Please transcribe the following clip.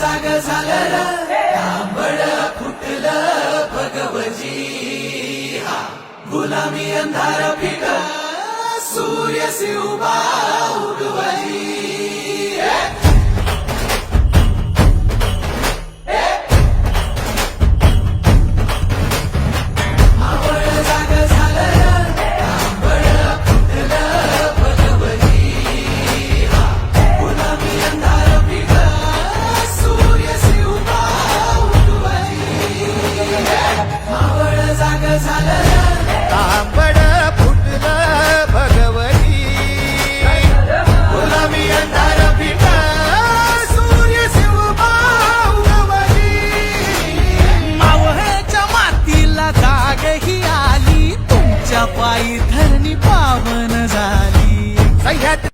जाग झालं र तांबड फुटलं भगवजी हा गुलामी अंधार फिट सूर्य उभा